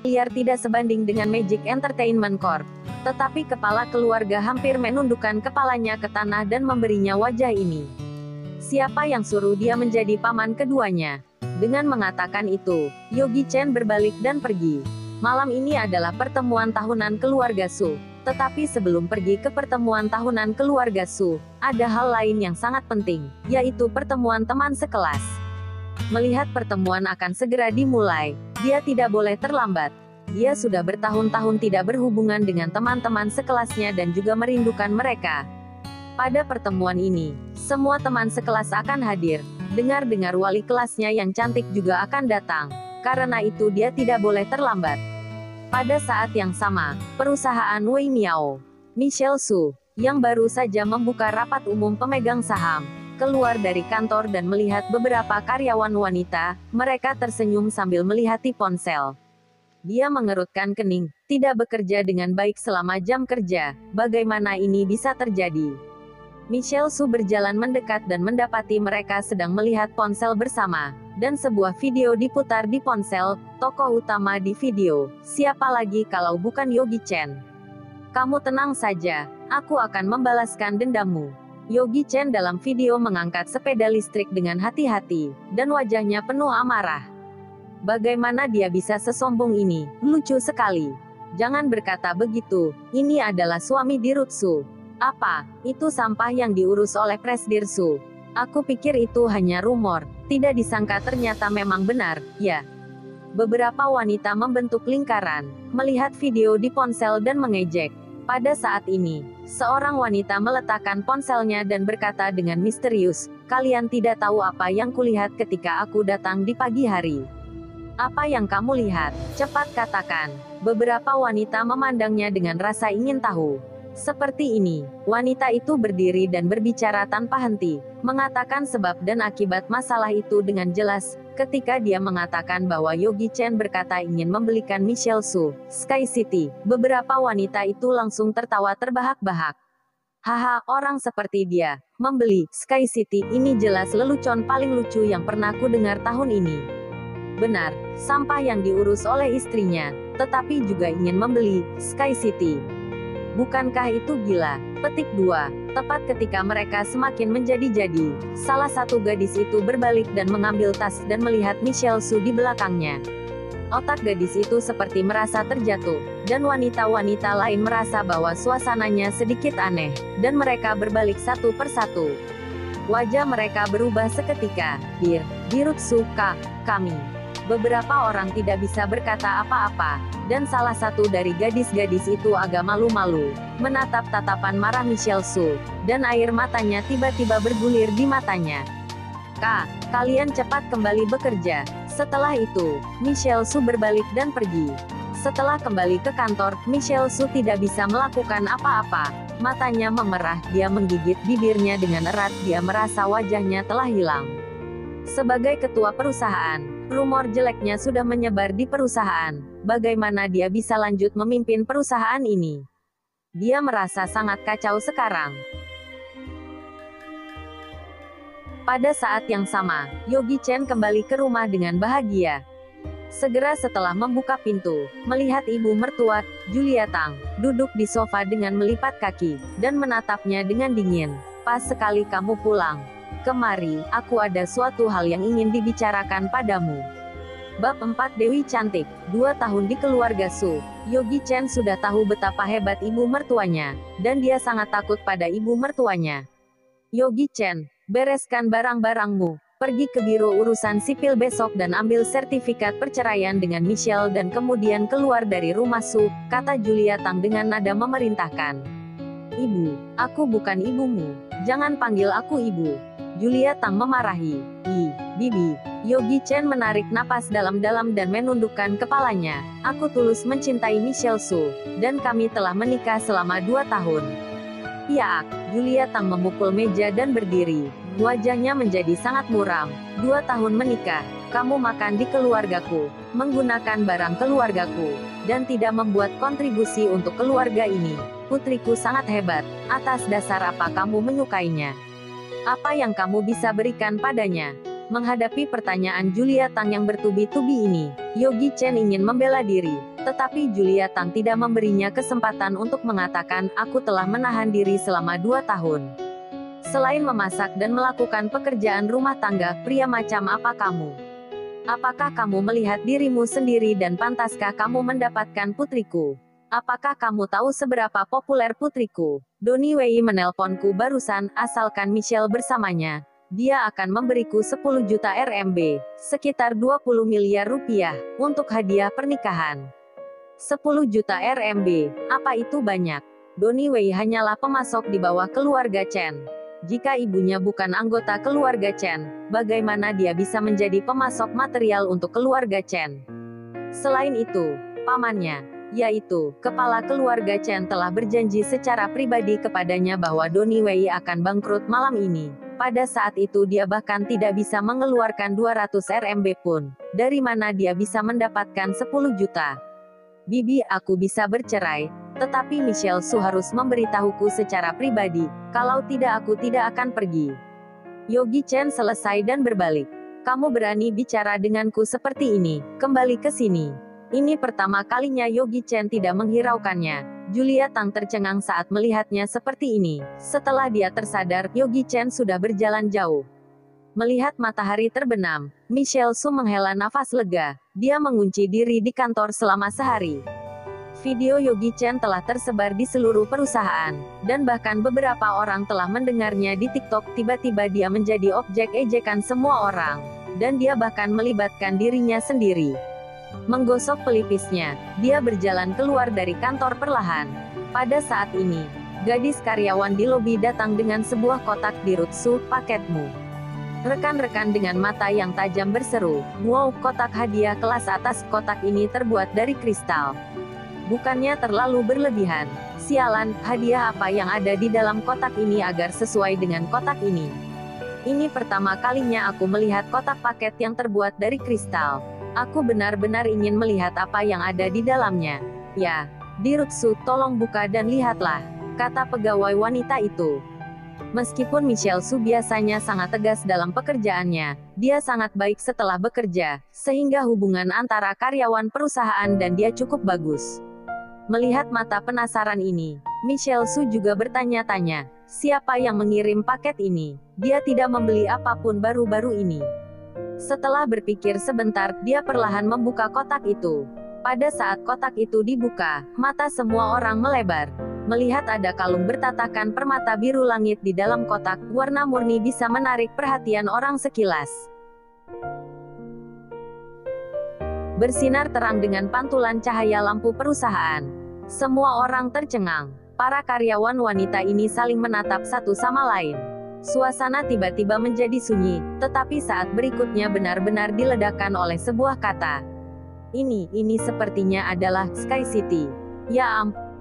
miliar tidak sebanding dengan Magic Entertainment Corp. Tetapi kepala keluarga hampir menundukkan kepalanya ke tanah dan memberinya wajah ini. Siapa yang suruh dia menjadi paman keduanya? Dengan mengatakan itu, Yogi Chen berbalik dan pergi. Malam ini adalah pertemuan tahunan keluarga Su. Tetapi sebelum pergi ke pertemuan tahunan keluarga Su, ada hal lain yang sangat penting, yaitu pertemuan teman sekelas. Melihat pertemuan akan segera dimulai, dia tidak boleh terlambat. Dia sudah bertahun-tahun tidak berhubungan dengan teman-teman sekelasnya dan juga merindukan mereka. Pada pertemuan ini, semua teman sekelas akan hadir. Dengar-dengar wali kelasnya yang cantik juga akan datang. Karena itu dia tidak boleh terlambat. Pada saat yang sama, perusahaan Wei Miao, Michelle Su, yang baru saja membuka rapat umum pemegang saham, keluar dari kantor dan melihat beberapa karyawan wanita. Mereka tersenyum sambil melihati ponsel. Dia mengerutkan kening, tidak bekerja dengan baik selama jam kerja. Bagaimana ini bisa terjadi? Michelle Su berjalan mendekat dan mendapati mereka sedang melihat ponsel bersama. Dan sebuah video diputar di ponsel. Tokoh utama di video, siapa lagi kalau bukan Yogi Chen? Kamu tenang saja, aku akan membalaskan dendammu. Yogi Chen dalam video mengangkat sepeda listrik dengan hati-hati, dan wajahnya penuh amarah. Bagaimana dia bisa sesombong ini? Lucu sekali. Jangan berkata begitu, ini adalah suami Dirut Su. Apa? Itu sampah yang diurus oleh Presdir Su. Aku pikir itu hanya rumor, tidak disangka ternyata memang benar, ya. Beberapa wanita membentuk lingkaran, melihat video di ponsel dan mengejek. Pada saat ini, seorang wanita meletakkan ponselnya dan berkata dengan misterius, kalian tidak tahu apa yang kulihat ketika aku datang di pagi hari. Apa yang kamu lihat? Cepat katakan. Beberapa wanita memandangnya dengan rasa ingin tahu. Seperti ini, wanita itu berdiri dan berbicara tanpa henti, mengatakan sebab dan akibat masalah itu dengan jelas, ketika dia mengatakan bahwa Yogi Chen berkata ingin membelikan Michelle Su, Sky City. Beberapa wanita itu langsung tertawa terbahak-bahak. Haha, orang seperti dia, membeli Sky City, ini jelas lelucon paling lucu yang pernah ku dengar tahun ini. Benar, sampah yang diurus oleh istrinya, tetapi juga ingin membeli Sky City. Bukankah itu gila? Petik 2. Tepat ketika mereka semakin menjadi-jadi, salah satu gadis itu berbalik dan mengambil tas dan melihat Michelle Su di belakangnya. Otak gadis itu seperti merasa terjatuh, dan wanita-wanita lain merasa bahwa suasananya sedikit aneh, dan mereka berbalik satu persatu. Wajah mereka berubah seketika. Dirut Su, kami. Beberapa orang tidak bisa berkata apa-apa, dan salah satu dari gadis-gadis itu agak malu-malu, menatap tatapan marah Michelle Su, dan air matanya tiba-tiba bergulir di matanya. Kalian cepat kembali bekerja. Setelah itu, Michelle Su berbalik dan pergi. Setelah kembali ke kantor, Michelle Su tidak bisa melakukan apa-apa. Matanya memerah, dia menggigit bibirnya dengan erat, dia merasa wajahnya telah hilang. Sebagai ketua perusahaan, rumor jeleknya sudah menyebar di perusahaan. Bagaimana dia bisa lanjut memimpin perusahaan ini? Dia merasa sangat kacau sekarang. Pada saat yang sama, Yogi Chen kembali ke rumah dengan bahagia. Segera setelah membuka pintu, melihat ibu mertua, Julia Tang, duduk di sofa dengan melipat kaki, dan menatapnya dengan dingin. Pas sekali kamu pulang. Kemari, aku ada suatu hal yang ingin dibicarakan padamu. Bab 4 Dewi Cantik, 2 tahun di keluarga Su. Yogi Chen sudah tahu betapa hebat ibu mertuanya, dan dia sangat takut pada ibu mertuanya. Yogi Chen, bereskan barang-barangmu, pergi ke biro urusan sipil besok dan ambil sertifikat perceraian dengan Michelle dan kemudian keluar dari rumah Su, kata Julia Tang dengan nada memerintahkan. Ibu, aku bukan ibumu, jangan panggil aku ibu. Julia Tang memarahi. Bibi. Yogi Chen menarik napas dalam-dalam dan menundukkan kepalanya. Aku tulus mencintai Michelle Su, dan kami telah menikah selama 2 tahun. Piak. Julia Tang memukul meja dan berdiri. Wajahnya menjadi sangat muram. 2 tahun menikah, kamu makan di keluargaku, menggunakan barang keluargaku, dan tidak membuat kontribusi untuk keluarga ini. Putriku sangat hebat. Atas dasar apa kamu menyukainya? Apa yang kamu bisa berikan padanya? Menghadapi pertanyaan Julia Tang yang bertubi-tubi ini, Yogi Chen ingin membela diri. Tetapi Julia Tang tidak memberinya kesempatan untuk mengatakan, aku telah menahan diri selama 2 tahun. Selain memasak dan melakukan pekerjaan rumah tangga, pria macam apa kamu? Apakah kamu melihat dirimu sendiri dan pantaskah kamu mendapatkan putriku? Apakah kamu tahu seberapa populer putriku? Donnie Wei menelponku barusan, asalkan Michelle bersamanya. Dia akan memberiku 10 juta RMB, sekitar 20 miliar rupiah, untuk hadiah pernikahan. 10 juta RMB, apa itu banyak? Donnie Wei hanyalah pemasok di bawah keluarga Chen. Jika ibunya bukan anggota keluarga Chen, bagaimana dia bisa menjadi pemasok material untuk keluarga Chen? Selain itu, pamannya, yaitu kepala keluarga Chen, telah berjanji secara pribadi kepadanya bahwa Donnie Wei akan bangkrut malam ini. Pada saat itu dia bahkan tidak bisa mengeluarkan 200 RMB pun. Dari mana dia bisa mendapatkan 10 juta? Bibi, aku bisa bercerai, tetapi Michelle Su harus memberitahuku secara pribadi, kalau tidak aku tidak akan pergi. Yogi Chen selesai dan berbalik. Kamu berani bicara denganku seperti ini, kembali ke sini. Ini pertama kalinya Yogi Chen tidak menghiraukannya. Julia Tang tercengang saat melihatnya seperti ini. Setelah dia tersadar, Yogi Chen sudah berjalan jauh. Melihat matahari terbenam, Michelle Su menghela nafas lega. Dia mengunci diri di kantor selama sehari. Video Yogi Chen telah tersebar di seluruh perusahaan, dan bahkan beberapa orang telah mendengarnya di TikTok. Tiba-tiba dia menjadi objek ejekan semua orang, dan dia bahkan melibatkan dirinya sendiri. Menggosok pelipisnya, dia berjalan keluar dari kantor perlahan. Pada saat ini, gadis karyawan di lobi datang dengan sebuah kotak di Rutsu, paketmu. Rekan-rekan dengan mata yang tajam berseru, wow, kotak hadiah kelas atas. Kotak ini terbuat dari kristal. Bukannya terlalu berlebihan? Sialan, hadiah apa yang ada di dalam kotak ini agar sesuai dengan kotak ini? Ini pertama kalinya aku melihat kotak paket yang terbuat dari kristal. Aku benar-benar ingin melihat apa yang ada di dalamnya. Ya, Dirutsu, tolong buka dan lihatlah, kata pegawai wanita itu. Meskipun Michelle Su biasanya sangat tegas dalam pekerjaannya, dia sangat baik setelah bekerja, sehingga hubungan antara karyawan perusahaan dan dia cukup bagus. Melihat mata penasaran ini, Michelle Su juga bertanya-tanya, siapa yang mengirim paket ini? Dia tidak membeli apapun baru-baru ini. Setelah berpikir sebentar, dia perlahan membuka kotak itu. Pada saat kotak itu dibuka, mata semua orang melebar. Melihat ada kalung bertatakan permata biru langit di dalam kotak, warna murni bisa menarik perhatian orang sekilas. Bersinar terang dengan pantulan cahaya lampu perusahaan. Semua orang tercengang. Para karyawan wanita ini saling menatap satu sama lain. Suasana tiba-tiba menjadi sunyi, tetapi saat berikutnya benar-benar diledakkan oleh sebuah kata. Ini sepertinya adalah Sky City. Ya ampun.